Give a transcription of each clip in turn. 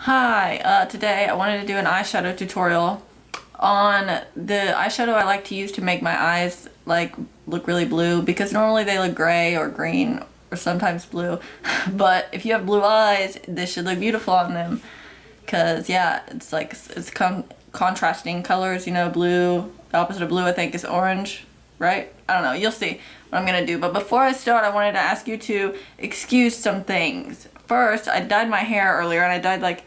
Hi, today I wanted to do an eyeshadow tutorial on the eyeshadow I like to use to make my eyes like look really blue, because normally they look gray or green or sometimes blue. But if you have blue eyes, this should look beautiful on them, because yeah, it's like it's contrasting colors, you know. Blue, the opposite of blue I think is orange, right? I don't know, you'll see what I'm gonna do. But before I start, I wanted to ask you to excuse some things. First, I dyed my hair earlier, and I dyed like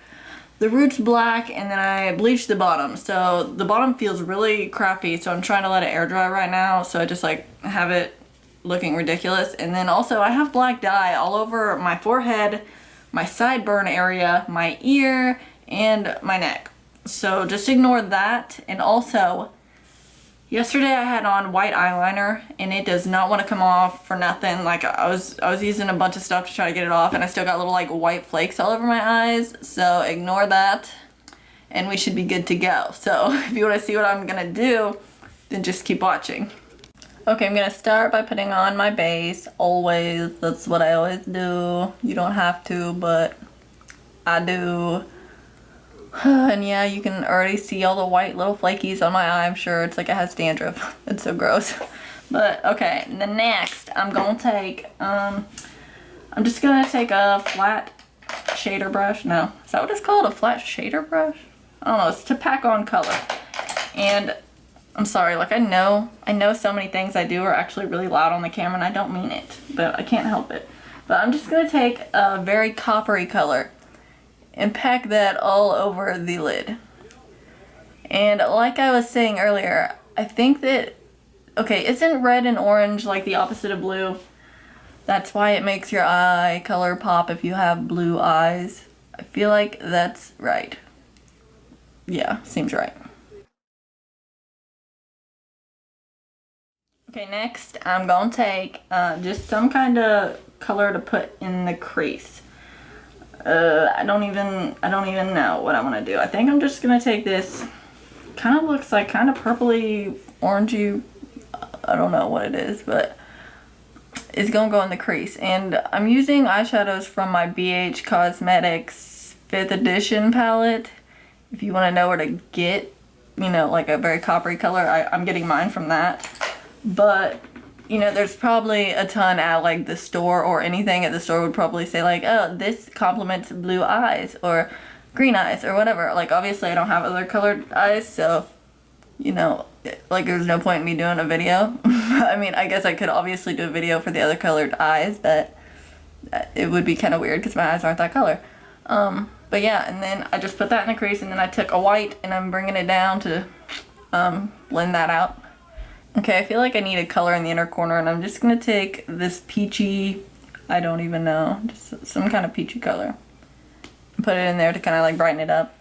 the roots black, and then I bleached the bottom. So the bottom feels really crappy, so I'm trying to let it air dry right now, so I just like have it looking ridiculous. And then also I have black dye all over my forehead, my sideburn area, my ear, and my neck. So just ignore that. And also, yesterday I had on white eyeliner, and it does not want to come off for nothing. Like I was using a bunch of stuff to try to get it off, and I still got little like white flakes all over my eyes. So ignore that, and we should be good to go. So if you want to see what I'm gonna do, then just keep watching. Okay, I'm gonna start by putting on my base. Always, that's what I always do. You don't have to, but I do. And yeah, you can already see all the white little flakies on my eye. I'm sure it's like it has dandruff. It's so gross. But okay, the next I'm gonna take, I'm just gonna take a flat shader brush. No, is that what it's called? A flat shader brush? I don't know, it's to pack on color. And I'm sorry, like I know so many things I do are actually really loud on the camera, and I don't mean it, but I can't help it. But I'm just gonna take a very coppery color and pack that all over the lid. And like I was saying earlier, I think that, okay, isn't red and orange like the opposite of blue? That's why it makes your eye color pop if you have blue eyes. I feel like that's right. Yeah, seems right. Okay, next I'm gonna take just some kind of color to put in the crease. I don't even know what I want to do. I think I'm just gonna take this, kind of looks like kind of purpley orangey, I don't know what it is, but it's gonna go in the crease. And I'm using eyeshadows from my BH Cosmetics 5th edition palette. If you want to know where to get, you know, like a very coppery color, I'm getting mine from that. But you know, there's probably a ton at like the store, or anything at the store would probably say like, oh, this complements blue eyes or green eyes or whatever. Like obviously I don't have other colored eyes, so you know, like there's no point in me doing a video. I mean, I guess I could obviously do a video for the other colored eyes, but it would be kind of weird because my eyes aren't that color. But yeah, and then I just put that in the crease, and then I took a white and I'm bringing it down to blend that out. Okay, I feel like I need a color in the inner corner, and I'm just gonna take this peachy, I don't even know, just some kind of peachy color. Put it in there to kind of like brighten it up.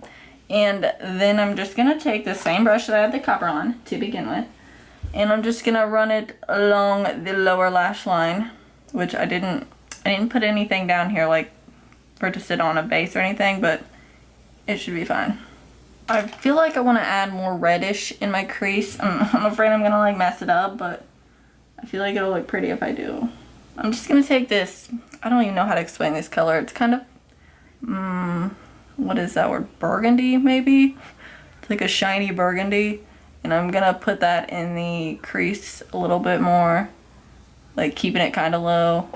And then I'm just gonna take the same brush that I had the copper on to begin with, and I'm just gonna run it along the lower lash line, which I didn't put anything down here like for it to sit on a base or anything, but it should be fine. I feel like I want to add more reddish in my crease. I'm afraid I'm gonna like mess it up, but I feel like it'll look pretty if I do. I'm just gonna take this, I don't even know how to explain this color. It's kind of, what is that word? Burgundy, maybe? It's like a shiny burgundy. And I'm gonna put that in the crease a little bit more, like keeping it kind of low.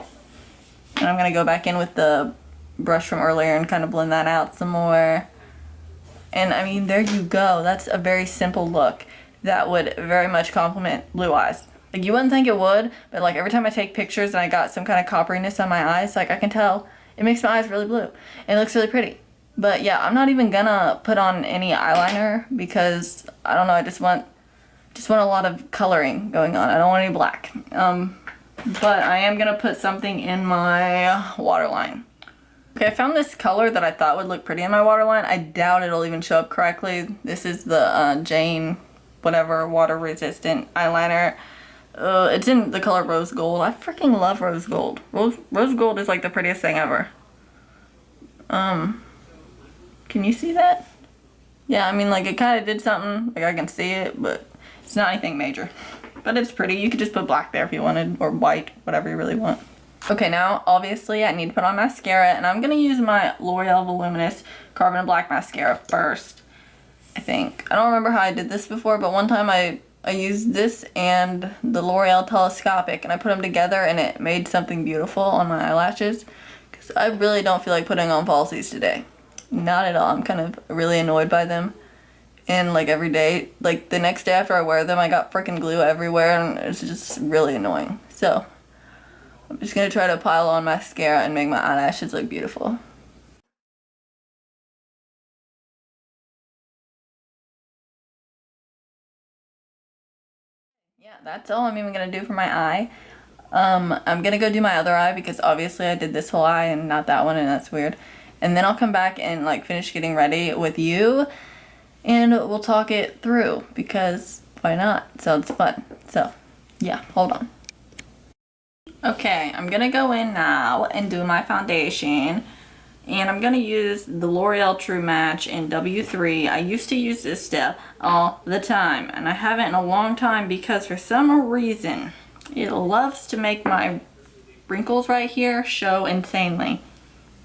And I'm gonna go back in with the brush from earlier and kind of blend that out some more. And I mean, there you go. That's a very simple look that would very much complement blue eyes. Like you wouldn't think it would, but like every time I take pictures and I got some kind of copperiness on my eyes, like I can tell it makes my eyes really blue. And it looks really pretty. But yeah, I'm not even gonna put on any eyeliner because I don't know, I just want a lot of coloring going on. I don't want any black. But I am gonna put something in my waterline. Okay, I found this color that I thought would look pretty in my waterline. I doubt it'll even show up correctly. This is the Jane whatever water resistant eyeliner. It's in the color rose gold. I freaking love rose gold. Rose gold is like the prettiest thing ever. Can you see that? Yeah, I mean like it kind of did something. Like I can see it, but it's not anything major. But it's pretty. You could just put black there if you wanted, or white, whatever you really want. Okay, now obviously I need to put on mascara, and I'm gonna use my L'Oreal Voluminous Carbon Black Mascara first, I think. I don't remember how I did this before, but one time I used this and the L'Oreal Telescopic, and I put them together, and it made something beautiful on my eyelashes, because I really don't feel like putting on falsies today. Not at all. I'm kind of really annoyed by them. And like every day, like the next day after I wear them, I got freaking glue everywhere, and it's just really annoying. So I'm just gonna try to pile on mascara and make my eyelashes look beautiful. Yeah, that's all I'm even gonna do for my eye. I'm gonna go do my other eye because obviously I did this whole eye and not that one, and that's weird. And then I'll come back and like finish getting ready with you, and we'll talk it through because why not? Sounds fun. So yeah, hold on. Okay, I'm gonna go in now and do my foundation, and I'm gonna use the L'Oreal True Match in W3. I used to use this step all the time, and I haven't in a long time because for some reason it loves to make my wrinkles right here show insanely.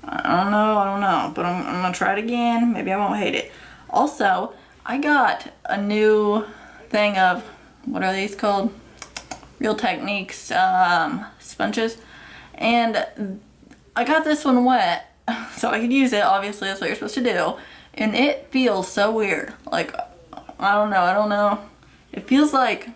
I don't know, but I'm gonna try it again. Maybe I won't hate it. Also, I got a new thing of, what are these called? Real Techniques sponges, and I got this one wet so I could use it. Obviously that's what you're supposed to do, and it feels so weird. Like I don't know, it feels like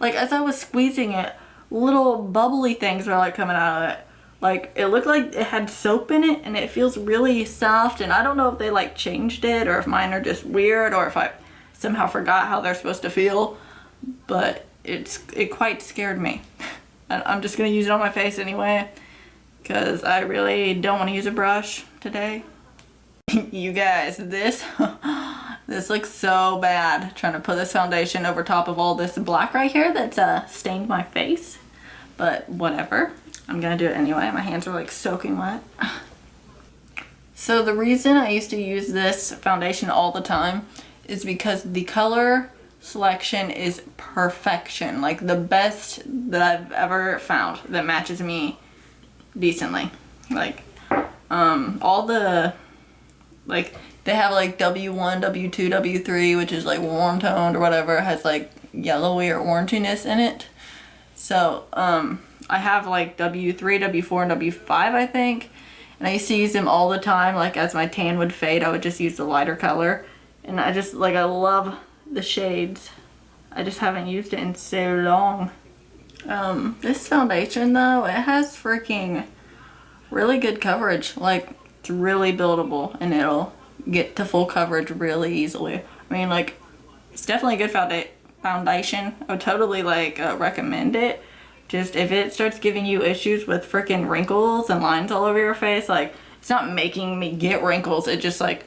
as I was squeezing it, little bubbly things were like coming out of it. Like it looked like it had soap in it, and it feels really soft, and I don't know if they like changed it or if mine are just weird or if I somehow forgot how they're supposed to feel, but it quite scared me. And I'm just gonna use it on my face anyway because I really don't want to use a brush today. You guys, this looks so bad trying to put this foundation over top of all this black right here that's stained my face, but whatever, I'm gonna do it anyway. My hands are like soaking wet. So the reason I used to use this foundation all the time is because the color selection is perfection, like the best that I've ever found that matches me decently. Like all the, like they have like W1, W2, W3, which is like warm toned or whatever, has like yellowy or oranginess in it. So I have like W3, W4, and W5 I think, and I used to use them all the time. Like as my tan would fade, I would just use the lighter color, and I just like, I love the shades. I just haven't used it in so long. This foundation though, it has freaking really good coverage. Like it's really buildable and it'll get to full coverage really easily. I mean, like it's definitely a good foundation. I would totally like recommend it. Just if it starts giving you issues with freaking wrinkles and lines all over your face, like it's not making me get wrinkles. It just like,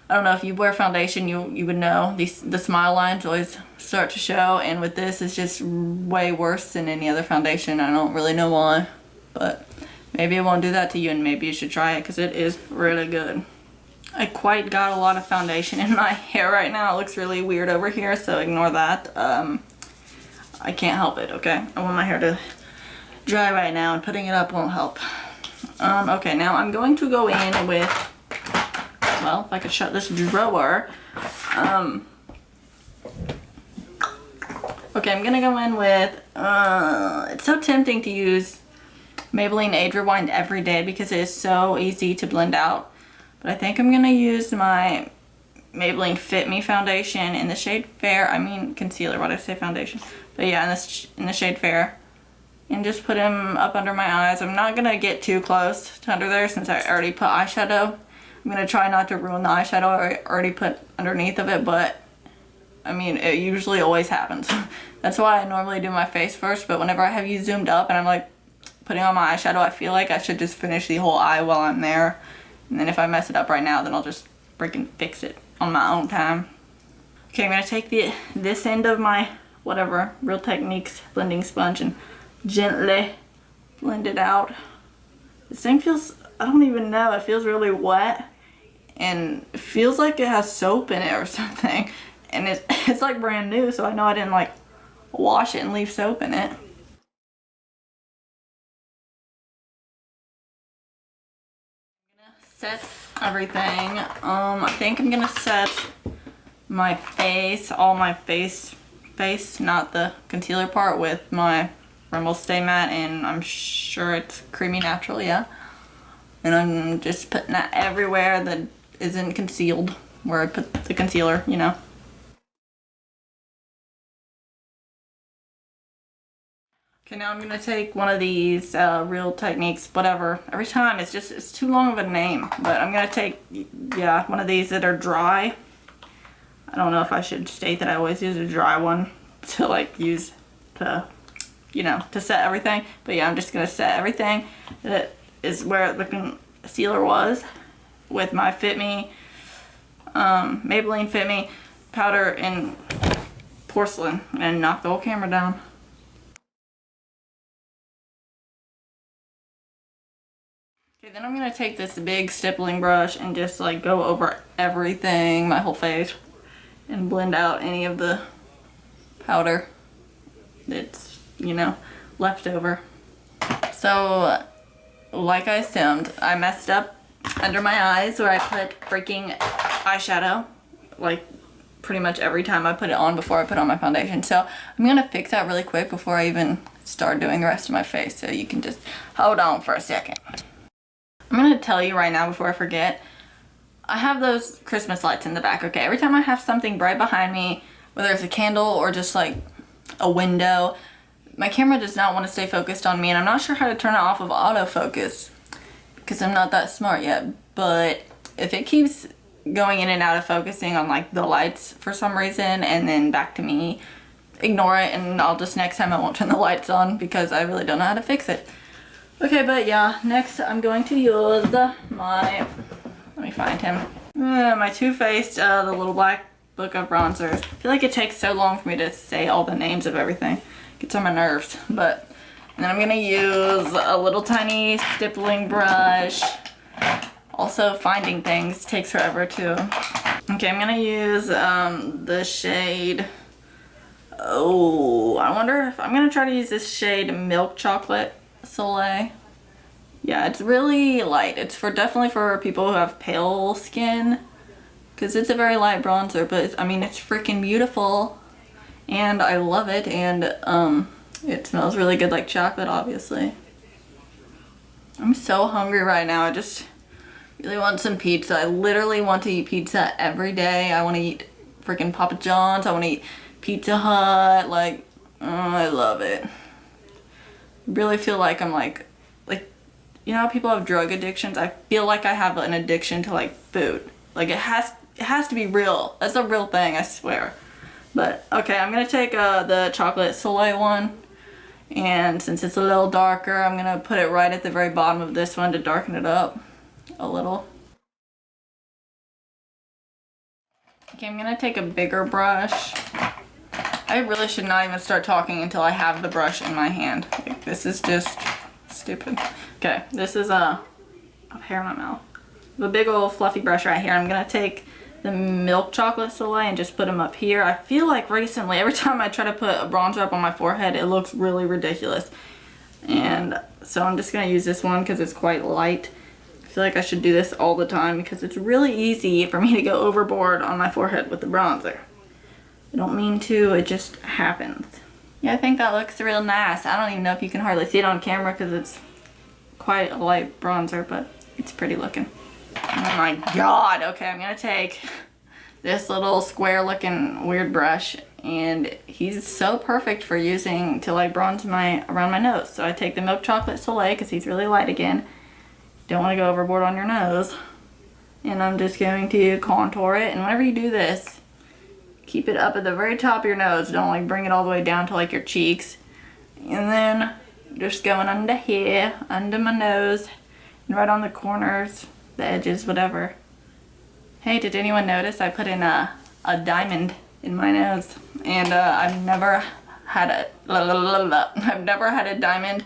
I don't know, if you wear foundation, you would know the smile lines always start to show, and with this it's just way worse than any other foundation. I don't really know why, but maybe it won't do that to you, and maybe you should try it because it is really good. I quite got a lot of foundation in my hair right now. It looks really weird over here, so ignore that. I can't help it, okay? I want my hair to dry right now, and putting it up won't help. Okay, now I'm going to go in with, well, if I could shut this drawer. Okay, I'm gonna go in with, it's so tempting to use Maybelline Age Rewind every day because it is so easy to blend out. But I think I'm gonna use my Maybelline Fit Me foundation in the shade Fair. I mean concealer, why did I say foundation? But yeah, in the shade Fair. And just put him up under my eyes. I'm not gonna get too close to under there since I already put eyeshadow. I'm gonna try not to ruin the eyeshadow I already put underneath of it, but I mean, it usually always happens. That's why I normally do my face first, but whenever I have you zoomed up and I'm like putting on my eyeshadow, I feel like I should just finish the whole eye while I'm there. And then if I mess it up right now, then I'll just freaking fix it on my own time. Okay, I'm gonna take this end of my whatever Real Techniques blending sponge and gently blend it out. This thing feels, I don't even know, it feels really wet and it feels like it has soap in it or something. And it's like brand new, so I know I didn't like wash it and leave soap in it. set everything. I think I'm gonna set my face, all my face, not the concealer part, with my Rimmel Stay Matte, and I'm sure it's Creamy Natural, yeah. And I'm just putting that everywhere that isn't concealed, where I put the concealer, you know. Okay, now I'm gonna take one of these Real Techniques, whatever. Every time it's too long of a name, but I'm gonna take, yeah, one of these that are dry. I don't know if I should state that I always use a dry one to like use to, you know, to set everything. But yeah, I'm just gonna set everything that is where the concealer was with my Fit Me, Maybelline Fit Me powder in porcelain, and knock the whole camera down. Okay, then I'm gonna take this big stippling brush and just like go over everything, my whole face, and blend out any of the powder that's, you know, left over. So, like I assumed, I messed up under my eyes where I put freaking eyeshadow, like pretty much every time I put it on before I put on my foundation. So I'm gonna fix that really quick before I even start doing the rest of my face, so you can just hold on for a second. I'm gonna tell you right now before I forget, I have those Christmas lights in the back, okay? Every time I have something bright behind me, whether it's a candle or just like a window, my camera does not want to stay focused on me, and I'm not sure how to turn it off of autofocus because I'm not that smart yet. But if it keeps going in and out of focusing on like the lights for some reason and then back to me, ignore it, and I'll just, next time I won't turn the lights on because I really don't know how to fix it. Okay, but yeah, next I'm going to use my, let me find him, my Too Faced, the little black book of bronzers. I feel like it takes so long for me to say all the names of everything. It gets on my nerves. But, and then I'm gonna use a little tiny stippling brush. Also, finding things takes forever too. Okay, I'm gonna use the shade, oh, I wonder if, I'm gonna try to use this shade Milk Chocolate Soleil. Yeah, it's really light. It's definitely for people who have pale skin, because it's a very light bronzer, but I mean, it's freaking beautiful and I love it, and it smells really good like chocolate, obviously. I'm so hungry right now. I just really want some pizza. I literally want to eat pizza every day. I want to eat freaking Papa John's. I want to eat Pizza Hut. Like, oh, I love it. Really feel like I'm like, you know how people have drug addictions? I feel like I have an addiction to like food. Like it has to be real. That's a real thing, I swear. But okay, I'm gonna take the chocolate Soleil one, and since it's a little darker, I'm gonna put it right at the very bottom of this one to darken it up a little. Okay, I'm gonna take a bigger brush. I really should not even start talking until I have the brush in my hand. Like, this is just stupid. Okay, this is a hair in my mouth. The big old fluffy brush right here. I'm gonna take the Milk Chocolate Soleil and just put them up here. I feel like recently, every time I try to put a bronzer up on my forehead, it looks really ridiculous. And so I'm just gonna use this one because it's quite light. I feel like I should do this all the time because it's really easy for me to go overboard on my forehead with the bronzer. I don't mean to, it just happens. Yeah, I think that looks real nice. I don't even know if you can hardly see it on camera because it's quite a light bronzer, but it's pretty looking. Oh my god. Okay, I'm gonna take this little square looking weird brush, and he's so perfect for using to like bronze around my nose. So I take the Milk Chocolate Soleil because he's really light again. Don't want to go overboard on your nose. And I'm just going to contour it, and whenever you do this, keep it up at the very top of your nose. Don't like bring it all the way down to like your cheeks. And then just going under here, under my nose, and right on the corners, the edges, whatever. Hey, did anyone notice I put in a diamond in my nose? And I've never had a diamond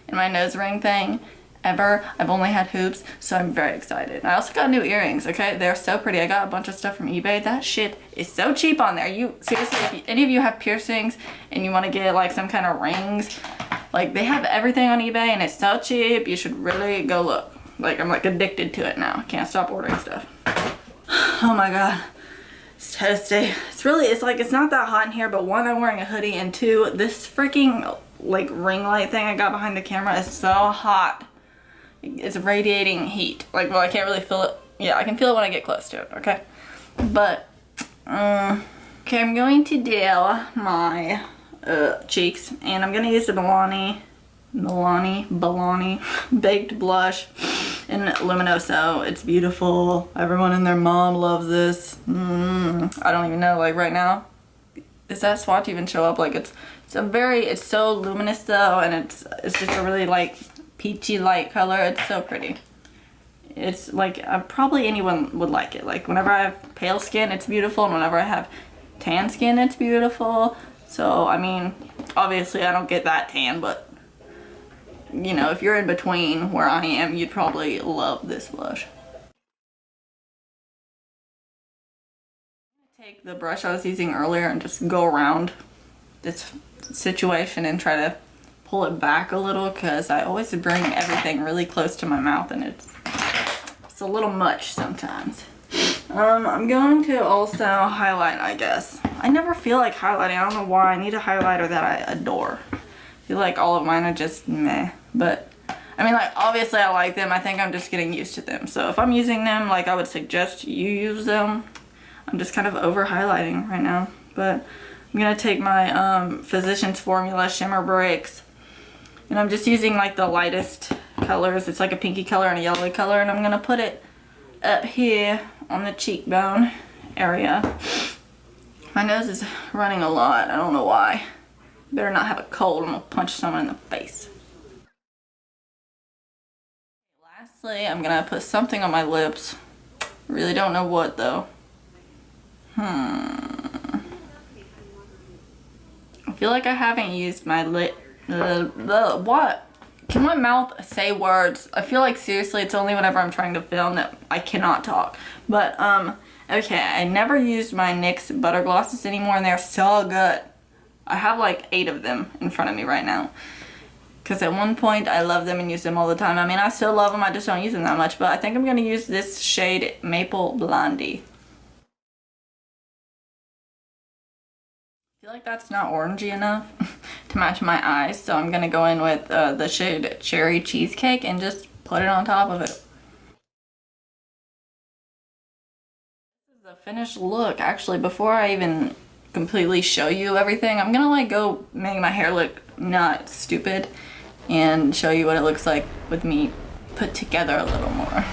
in my nose ring thing ever. I've only had hoops, so I'm very excited. I also got new earrings, okay? They're so pretty. I got a bunch of stuff from eBay. That shit is so cheap on there. You seriously, if any of you have piercings and you want to get like some kind of rings, like they have everything on eBay and it's so cheap. You should really go look. Like, I'm like addicted to it now. I can't stop ordering stuff. Oh my god. It's toasty. It's like, it's not that hot in here, but one, I'm wearing a hoodie, and two, this freaking like ring light thing I got behind the camera is so hot. It's radiating heat. Like, well, I can't really feel it. Yeah, I can feel it when I get close to it, okay? But, okay, I'm going to do my cheeks, and I'm gonna use the Milani Baked Blush in Luminoso. It's beautiful. Everyone and their mom loves this. I don't even know, like right now, does that swatch even show up? Like it's so luminous though, and it's just a really like peachy light color. It's so pretty. It's like, probably anyone would like it. Like whenever I have pale skin, it's beautiful, and whenever I have tan skin, it's beautiful. So, I mean, obviously I don't get that tan, but you know, if you're in between where I am, you'd probably love this blush. Take the brush I was using earlier and just go around this situation and try to pull it back a little, because I always bring everything really close to my mouth, and it's a little much sometimes. I'm going to also highlight, I guess. I never feel like highlighting. I don't know why. I need a highlighter that I adore. I feel like all of mine are just meh. But, I mean, like, obviously I like them. I think I'm just getting used to them. So if I'm using them, like, I would suggest you use them. I'm just kind of over highlighting right now. But I'm going to take my Physicians Formula Shimmer Breaks. And I'm just using, like, the lightest colors. It's like a pinky color and a yellow color. And I'm going to put it up here on the cheekbone area. My nose is running a lot. I don't know why. Better not have a cold. I'm gonna punch someone in the face. Lastly, I'm gonna put something on my lips. Really don't know what though. I feel like I haven't used my lip. What? Can my mouth say words? I feel like seriously it's only whenever I'm trying to film that I cannot talk. But okay, I never used my NYX butter glosses anymore, and they're so good. I have like 8 of them in front of me right now. Because at one point I loved them and used them all the time. I mean, I still love them, I just don't use them that much. But I think I'm going to use this shade Maple Blondie. I feel like that's not orangey enough to match my eyes. So I'm going to go in with the shade Cherry Cheesecake and just put it on top of it. This is the finished look. Actually, before I even completely show you everything, I'm gonna like go make my hair look not stupid and show you what it looks like with me put together a little more.